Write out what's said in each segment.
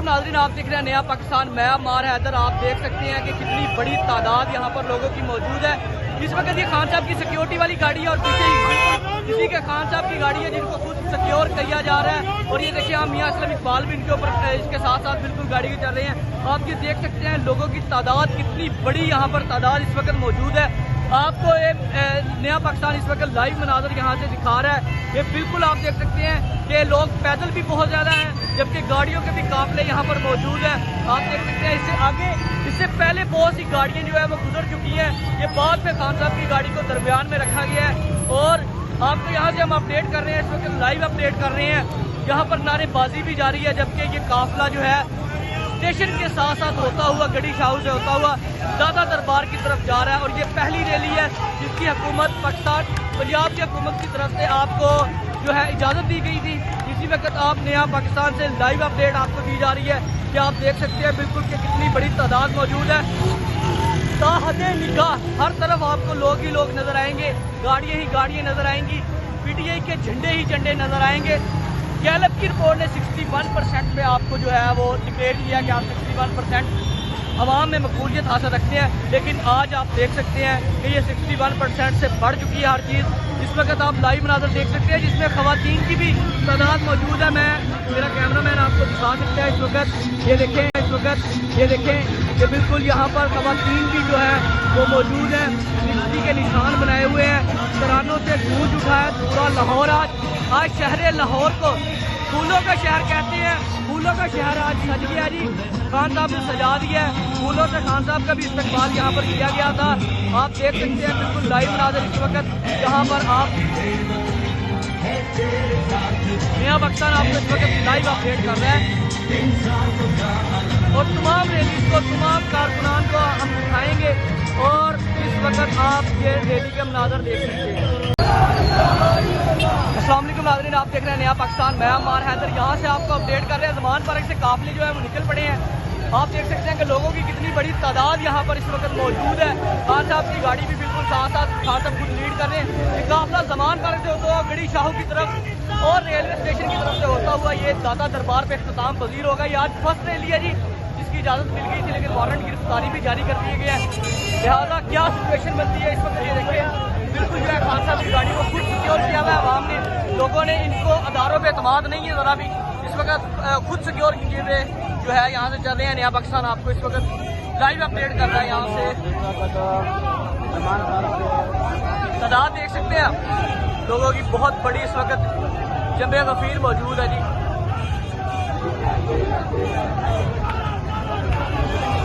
नाज़रीन, आप देख रहे हैं नया पाकिस्तान, मैं मार हैदर। आप देख सकते हैं कि कितनी बड़ी तादाद यहाँ पर लोगों की मौजूद है। इस वक्त ये खान साहब की सिक्योरिटी वाली गाड़ी है और पीछे किसी के खान साहब की गाड़ी है जिनको खुद सिक्योर किया जा रहा है। और ये देखिए हम मियां असलम इकबाल भी इनके ऊपर इसके साथ साथ बिल्कुल गाड़ी के चल रहे हैं। आप ये देख सकते हैं लोगों की तादाद कितनी बड़ी यहाँ पर तादाद इस वक्त मौजूद है। आपको एक नया पाकिस्तान इस वक्त लाइव मनाजर यहाँ से दिखा रहा है। ये बिल्कुल आप देख सकते हैं कि लोग पैदल भी बहुत ज़्यादा हैं, जबकि गाड़ियों के भी काफिले यहाँ पर मौजूद हैं। आप देख सकते हैं इससे आगे, इससे पहले बहुत सी गाड़ियाँ जो है वो गुजर चुकी हैं। ये बाद में खान साहब की गाड़ी को दरमियान में रखा गया है और आपको यहाँ से हम अपडेट कर रहे हैं, इस वक्त लाइव अपडेट कर रहे हैं। यहाँ पर नारेबाजी भी जारी है, जबकि ये काफिला जो है स्टेशन के साथ साथ होता हुआ गड़ी शाहू से होता हुआ दादा दरबार की तरफ जा रहा है। और ये पहली रैली है जिसकी हुकूमत पाकिस्तान पंजाब की हुकूमत की तरफ से आपको जो है इजाज़त दी गई थी। इसी वक्त आप नया पाकिस्तान से लाइव अपडेट आपको दी जा रही है कि आप देख सकते हैं बिल्कुल कि कितनी बड़ी तादाद मौजूद है। ताहदे निगाह हर तरफ आपको लोग ही लोग नजर आएंगे, गाड़ियाँ ही गाड़ियाँ नजर आएंगी, PTI के झंडे ही झंडे नजर आएंगे। गैलप की रिपोर्ट ने 61% पे आपको जो है वो डिक्लेयर किया कि आप 61% आवाम में मकबूलियत हासिल रखते हैं। लेकिन आज आप देख सकते हैं कि ये 61% से बढ़ चुकी है हर चीज़। इस वक्त आप लाइव मनाज़र देख सकते हैं जिसमें ख़वातीन की भी तादाद मौजूद है। मेरा कैमरामैन आपको दिखा सकता है इस वक्त। ये देखें, इस वक्त ये देखें कि बिल्कुल यहाँ पर ख़वातीन भी जो है वो मौजूद हैं, बिजली के निशान बनाए हुए हैं, तरानों से गूंज उठा है पूरा लाहौर। आज शहर लाहौर को फूलों का शहर कहते हैं, फूलों का शहर आज सज गया जी। खान साहब ने सजा दिया है, फूलों से खान साहब का भी इस्तेमाल यहाँ पर किया गया था। आप देख सकते हैं बिल्कुल लाइव मनाज़र इस वक्त यहाँ पर आप नया पाकिस्तान आपको इस वक्त लाइव अपडेट कर रहा है। और तमाम रैली को, तमाम कारकुनान को हम दिखाएंगे और इस वक्त आप ये रैली के मनाज़र देख सकते हैं। अस्सलाम वालेकुम नाज़रीन, आप देख रहे हैं नया पाकिस्तान, मैं मार हैदर। यहाँ से आपको अपडेट कर रहे हैं। ज़मान पार्क से काफिले जो है वो निकल पड़े हैं। आप देख सकते हैं कि लोगों की कितनी बड़ी तादाद यहाँ पर इस वक्त मौजूद है। खान साहब की गाड़ी भी बिल्कुल साथ साथ खान साहब खुद लीड कर रहे हैं। ये काफिला ज़मान पार्क से होता हुआ गड़ी शाहू की तरफ और रेलवे स्टेशन की तरफ से होता हुआ ये दादा दरबार पे इख्तिताम पजीर होगा। ये आज फर्स्ट रैली है जी जिसकी इजाज़त मिल गई थी, लेकिन वारंट गिरफ्तारी भी जारी कर दिए गए हैं। लिहाजा क्या सिचुएशन बनती है इस वक्त ये देखें। बिल्कुल जो है खान साहब की गाड़ी को खुद सिक्योर किया हुआ है आवाम ने। लोगों ने इनको अदारों पे एतमाद नहीं है ज़रा भी। इस वक्त खुद सिक्योर किए हुए जो है यहाँ से चल रहे हैं। नया पाकिस्तान आपको इस वक्त लाइव अपडेट कर रहा है। यहाँ से तादाद देख सकते हैं आप लोगों की बहुत बड़ी इस वक्त जंबे गफीर मौजूद है जी।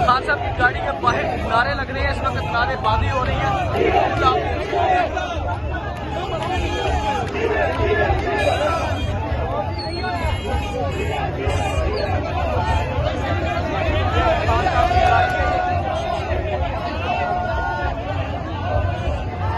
खान साहब की गाड़ी के बाहर नारे लग रहे हैं, इस वक्त नारेबाजी हो रही है।